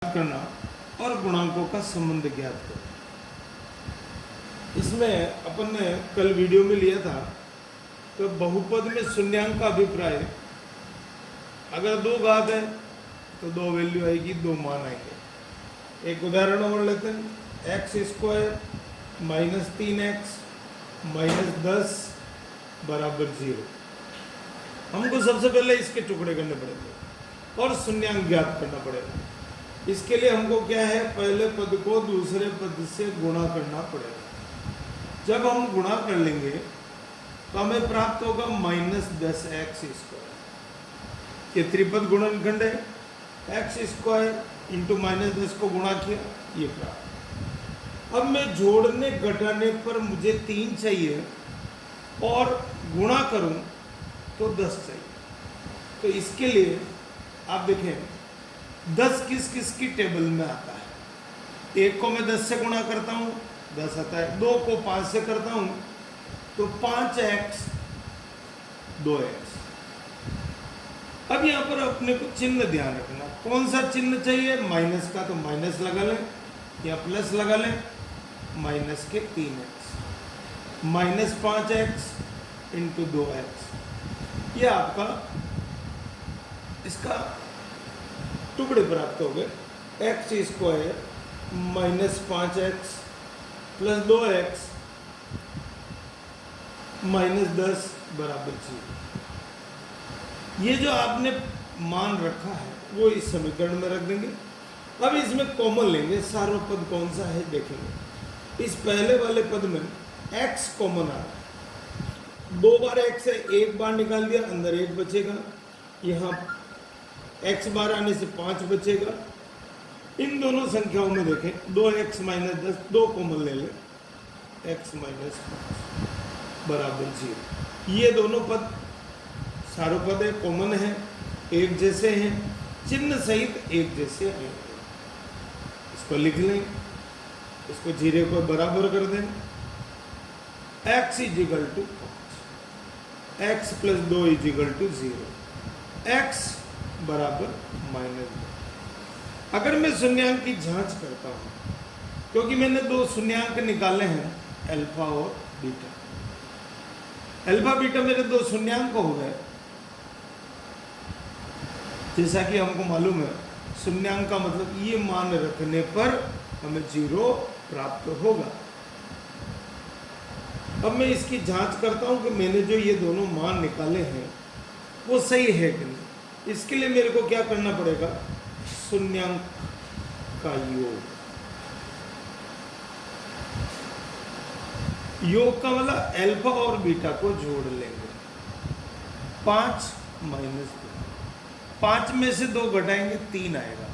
करना और गुणांकों का संबंध ज्ञात करना। इसमें अपन ने कल वीडियो में लिया था तो बहुपद में शून्यांक का अभिप्राय, अगर दो घात है तो दो वैल्यू आएगी, दो मान आएंगे। एक उदाहरण और लेते हैं, x square minus 3x minus 10 बराबर 0। हमको सबसे पहले इसके टुकड़े करने पड़ेंगे और शून्यांक ज्ञात करना पड़ेगा। इसके लिए हमको क्या है, पहले पद को दूसरे पद से गुणा करना पड़ेगा। जब हम गुणा कर लेंगे तो हमें प्राप्त होगा माइनस 10x स्क्वायर। ये त्रिपद गुणनखंड है, एक्स स्क्वायर इंटू माइनस 10 को गुणा किया, ये प्राप्त। अब मैं जोड़ने घटाने पर मुझे 3 चाहिए और गुणा करूं तो 10 चाहिए। तो इसके लिए आप देखें 10 किस किस की टेबल में आता है। एक को मैं 10 से गुणा करता हूँ 10 आता है, 2 को 5 से करता हूँ तो 5x 2x। अब यहाँ पर अपने को चिन्ह ध्यान रखना, कौन सा चिन्ह चाहिए, माइनस का तो माइनस लगा लें या प्लस लगा लें, माइनस के 3x minus 5x into 2x। ये आपका इसका टुकड़े प्राप्त हो गए, x square minus 5x plus 2x minus 10 बराबर 0। ये जो आपने मान रखा है वो इस समीकरण में रख देंगे। अब इसमें कॉमन लेंगे, सार्वपद कौन सा है देखेंगे। इस पहले वाले पद में x कॉमन आ रहा है, 2 बार x है, एक बार निकाल दिया, अंदर 1 बचेगा। यहाँ x बार आने से 5 बचेगा। इन दोनों संख्याओं में देखें 2x माइनस 10, 2 कॉमन ले लें, x माइनस 5 बराबर 0। ये दोनों पद सार्वपद है, कॉमन है, एक जैसे हैं, चिन्ह सहित एक जैसे हैं। इसको लिख लें, इसको 0 को बराबर कर दें, x equal to 5, x plus 2 equal to 0, x बराबर माइनस 2। अगर मैं शून्यांक की जांच करता हूं, क्योंकि मैंने 2 शून्यांक निकाले हैं, अल्फा और बीटा। अल्फा बीटा मेरे 2 शून्यांक हो गए। जैसा कि हमको मालूम है, शून्यांक का मतलब ये मान रखने पर हमें 0 प्राप्त होगा। अब मैं इसकी जांच करता हूं कि मैंने जो ये दोनों मान निकाले हैं वो सही है कि नहीं। इसके लिए मेरे को क्या करना पड़ेगा, शून्यांक का योग का मतलब अल्फा और बीटा को जोड़ लेंगे। 5 माइनस 2, 5 में से 2 घटाएंगे 3 आएगा।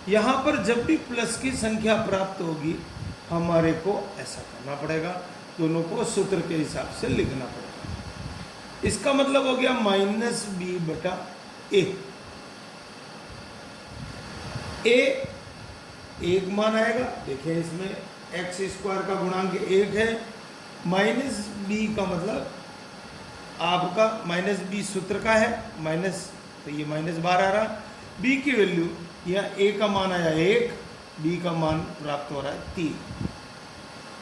यहां पर जब भी प्लस की संख्या प्राप्त होगी हमारे को ऐसा करना पड़ेगा, दोनों को सूत्र के हिसाब से लिखना पड़ेगा। इसका मतलब हो गया माइनस बी बटा ए। ए एक मान आएगा, देखिए इसमें एक्स स्क्वायर का गुणांक 1 है, माइनस बी का मतलब आपका माइनस बी सूत्र का है, माइनस तो ये माइनस 12 आ रहा। बी की वैल्यू या ए का मान आया 1, बी का मान प्राप्त हो रहा है 3।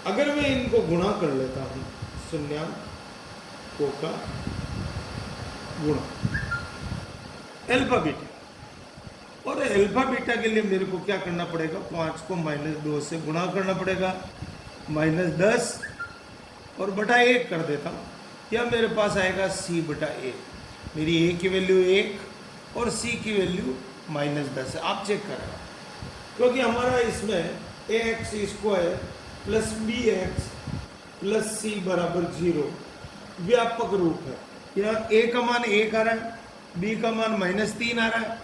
अगर मैं इनको गुणा कर लेता हूँ, शून्यांकों का गुणा अल्फा बीटा, और अल्फा बीटा के लिए मेरे को क्या करना पड़ेगा, 5 को माइनस 2 से गुणा करना पड़ेगा, माइनस 10 और बटा 1 कर देता हूँ, या मेरे पास आएगा c बटा a। मेरी a की वैल्यू 1 और c की वैल्यू माइनस 10 है। आप चेक करें, क्योंकि हमारा इसमें ax square plus bx plus c बराबर 0 व्यापक रूप है। यहाँ a का मान 1 आ रहा है, b का मान माइनस 3 आ रहा है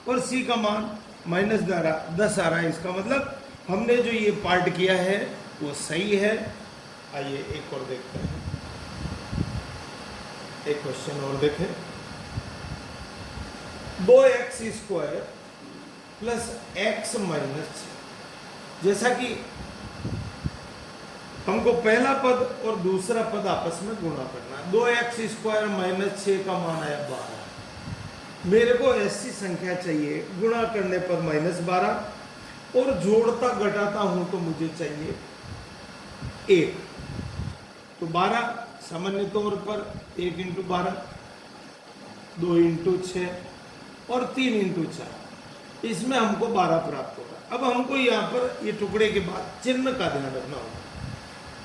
और c का मान माइनस 10 आ रहा है। इसका मतलब हमने जो ये पार्ट किया है वो सही है। आइए एक और देखते हैं, एक क्वेश्चन और देखें। 2x square plus x minus 6। जैसा कि हमको पहला पद और दूसरा पद आपस में गुणा करना है। 2x स्क्वायर माइनस 6 का मान आया 12, मेरे को ऐसी संख्या चाहिए गुणा करने पर -12 और जोड़ता घटाता हूं तो मुझे चाहिए 1। तो 12 सामान्य तौर पर 1 × 12, 2 × 6 और 3 × 4, इसमें हमको 12 प्राप्त होगा। अब हमको यहाँ पर ये टुकड़े के बाद चिन्ह का ध्यान रखना होगा।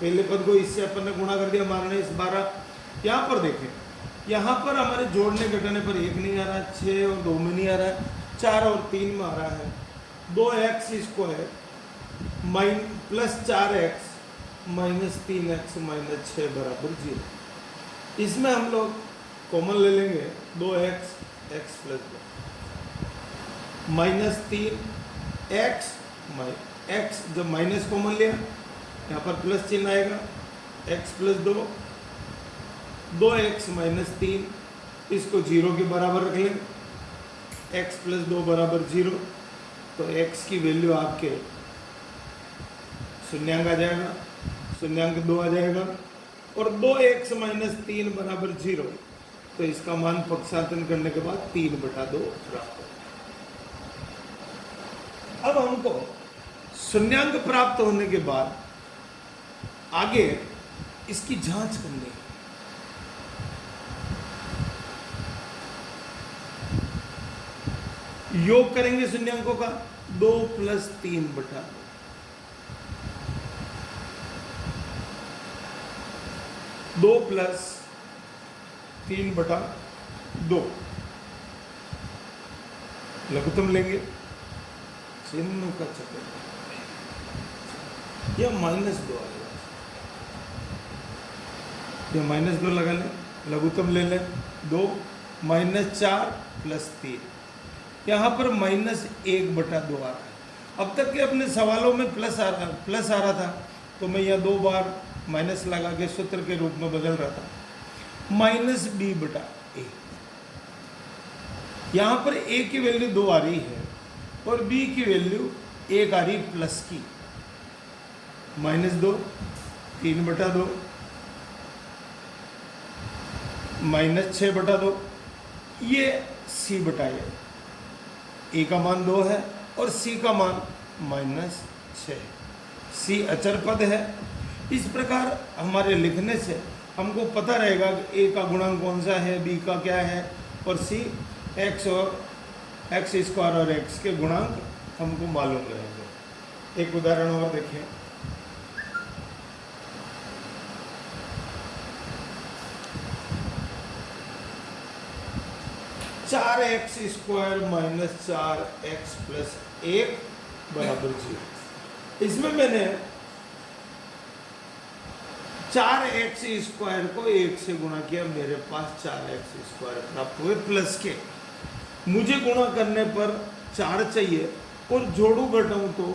पहले पद को इससे अपन ने गुणा कर दिया, मारने इस 12। यहाँ पर देखें, यहाँ पर हमारे जोड़ने घटाने पर 1 नहीं आ रहा है, 6 और 2 में नहीं आ रहा है, 4 और 3 में आ रहा है। 2x square plus 4x minus 3x minus 6 बराबर 0। इसमें हम लोग कॉमन ले लेंगे, 2x x plus 2 minus 3x x, जब माइनस कॉमन लिया यहाँ पर प्लस चिन्ह आएगा, x प्लस 2, 2x माइनस 3, इसको 0 के बराबर रख लें, x प्लस 2 बराबर 0। तो x की वैल्यू आपके शून्यांक आ जाएगा, शून्यांक 2 आ जाएगा, और 2x माइनस 3 बराबर 0। तो इसका मान पक्षांतरण करने के बाद 3/2 प्राप्त होगा। अब हमको शून्यांक प्राप्त होने के बाद आगे इसकी जांच करनी है। योग करेंगे शून्यांकों का, 2 + 3/2, 2 + 3/2, लघुत्तम लेंगे, चिन्ह का चक्कर, यह -2 आएगा, यह -2 लगा लें, लघुत्तम ले लें, 2 -4 + 3, यहाँ पर -1/2 आ रहा है। अब तक के अपने सवालों में प्लस आ रहा था, तो मैं यह 2 बार माइनस लगा के सूत्र के रूप में बदल रहा था, -b/a। यहाँ पर a की वैल्यू 2 आ रही है और b की वैल्यू 1 आ रही प्लस की, -2, 3/2, -6/2, ये c/a। a का मान 2 है और c का मान -6, c अचर पद है। इस प्रकार हमारे लिखने से हमको पता रहेगा कि a का गुणांक कौन सा है, b का क्या है, और c x और x² और x के गुणांक हमको मालूम रहेंगे। एक उदाहरण और देखें, चार x² माइनस 4x प्लस 1 बराबर 0। इसमें मैंने 4x² को 1 से गुणा किया, मेरे पास 4x² प्राप्त हुए प्लस के। मुझे गुणा करने पर 4 चाहिए और जोड़ू घटाऊं तो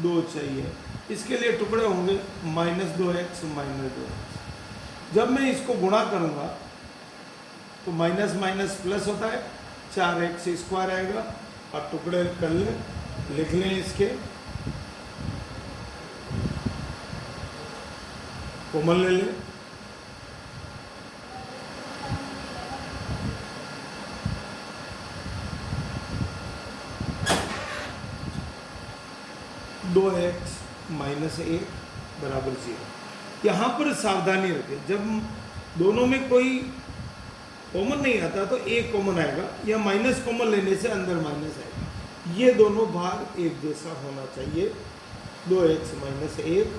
2 चाहिए। इसके लिए टुकड़े होंगे -2x -2x। जब मैं इसको गुणा करूंगा तो माइनस माइनस प्लस होता है, 4x² आएगा, और टुकड़े कर लें, लिख लें इसके, कॉमन ले लें, (2x - 1 बराबर 0। यहाँ पर सावधानी रखें, जब दोनों में कोई कॉमन नहीं आता तो एक कॉमन आएगा, या माइनस कॉमन लेने से अंदर माइनस आएगा। ये दोनों भाग एक जैसा होना चाहिए, 2x - 1,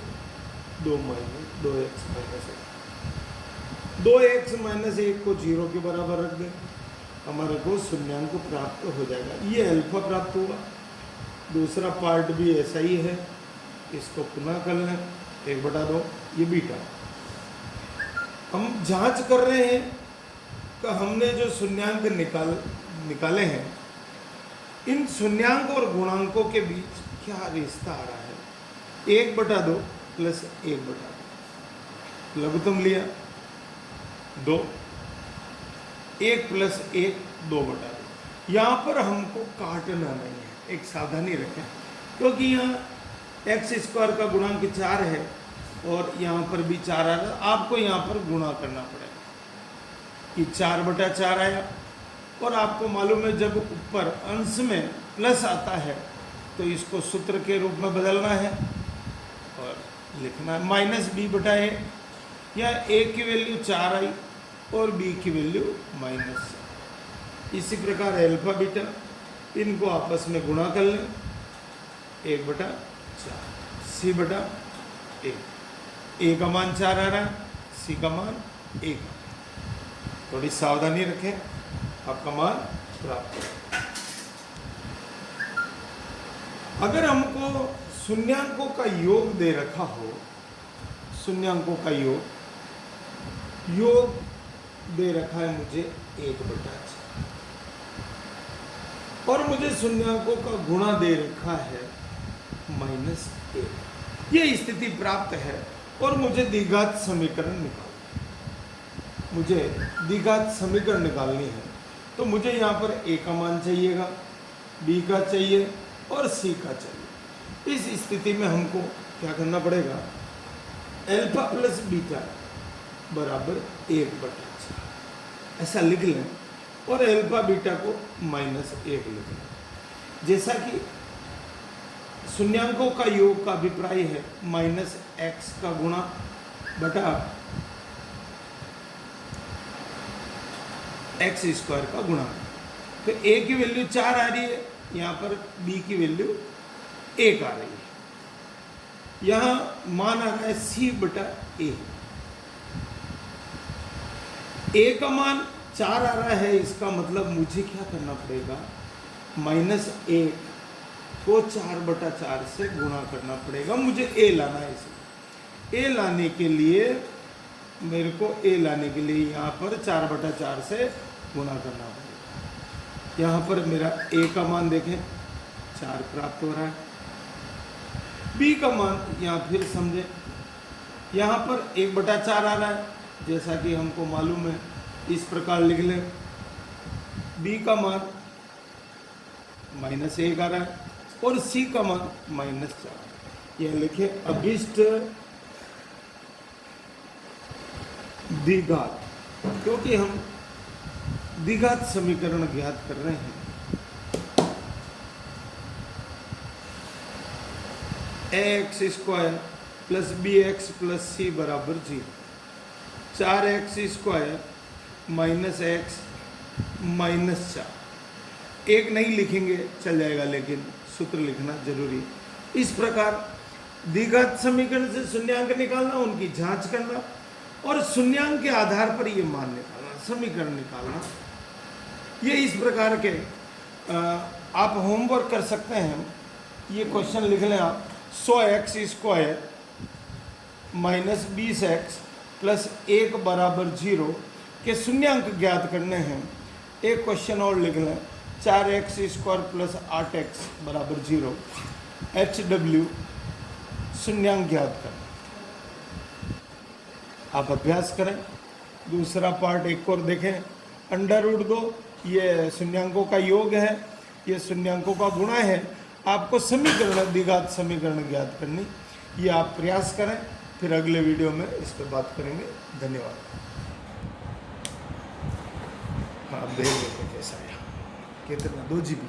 2x - 1। 2x - 1 को 0 के बराबर रख दें, हमारे को शून्यांक प्राप्त हो जाएगा। ये अल्फा प्राप्त हुआ। दूसरा पार्ट भी ऐसा ही है, इसको पुनः कर लें, 1/2, ये बीटा। हम जांच कर रहे हैं कि हमने जो शून्यांक निकाले हैं, इन शून्यांक और गुणांकों के बीच क्या रिश्ता आ रहा है। 1/2 प्लस 1/2, लघुत्तम लिया 2, 1 प्लस 1 2/2। यहाँ पर हमको काटना नहीं है, एक सावधानी रखें, क्योंकि यहाँ x² का गुणांक 4 है और यहाँ पर भी 4 आ रहा है। आपको यहाँ पर गुणा करना पड़ेगा कि 4/4 आया और आपको मालूम है जब ऊपर अंश में प्लस आता है तो इसको सूत्र के रूप में बदलना है और लिखना है माइनस बी बटा ए, या ए की वैल्यू 4 आई और बी की वैल्यू माइनस। इसी प्रकार अल्फा बीटा इनको आपस में गुणा कर लें, 1/4 सी बटा ए का मान 4 आ रहा है, सी का मान 1। थोड़ी सावधानी रखें, आपका मान प्राप्त हो। अगर हमको शून्यांकों का योग दे रखा हो, शून्यांकों का योग दे रखा है मुझे 1/4 और मुझे शून्यांकों का गुणा दे रखा है -1। ये स्थिति प्राप्त है और मुझे द्विघात समीकरण निकालनी है। तो मुझे यहाँ पर ए का मान चाहिएगा, बी का चाहिए और सी का चाहिए। इस स्थिति में हमको क्या करना पड़ेगा, अल्फा प्लस बीटा बराबर 1/4 ऐसा लिख लें और अल्फा बीटा को -1 लिख लें। जैसा कि शून्यांकों का योग का अभिप्राय है -x का गुणा बटा x² का गुणा। तो a की वैल्यू 4 आ रही है, यहाँ पर b की वैल्यू 1 आ रही है, यहाँ मान आ रहा है c बटा a। a का मान 4 आ रहा है, इसका मतलब मुझे क्या करना पड़ेगा, -1 को 4/4 से गुणा करना पड़ेगा। मुझे a लाना है, इसे a लाने के लिए यहाँ पर 4/4 से गुणा करना पड़ेगा। यहाँ पर मेरा a का मान देखें 4 प्राप्त हो रहा है, b का मान यहाँ फिर समझें, यहाँ पर 1/4 आ रहा है, जैसा कि हमको मालूम है इस प्रकार लिख लें। b का मान -1 आ रहा है और c का मान -4। यह लिखे अभिष्ट द्विघात, क्योंकि हम द्विघात समीकरण ज्ञात कर रहे हैं। ax² plus bx plus c बराबर 0। 4x² -x -4, एक नहीं लिखेंगे चल जाएगा, लेकिन सूत्र लिखना जरूरी। इस प्रकार द्विघात समीकरण से शून्यांक निकालना, उनकी जांच करना और शून्यांक के आधार पर ये मान निकालना, समीकरण निकालना, ये इस प्रकार के आप होमवर्क कर सकते हैं। ये क्वेश्चन लिख लें आप, 100x² -20x प्लस 1 बराबर 0 के शून्यांक ज्ञात करने हैं। एक क्वेश्चन और लिख लें, 4x² प्लस 8x बराबर 0 HW शून्यांक ज्ञात करें। आप अभ्यास करें। दूसरा पार्ट एक और देखें, √2 ये शून्यांकों का योग है, ये शून्यांकों का गुणा है। आपको समीकरण, द्विघात समीकरण ज्ञात करनी, ये आप प्रयास करें। फिर अगले वीडियो में इस पर बात करेंगे। धन्यवाद। हाँ, देख लेते कैसा आया, कितना 2 GB।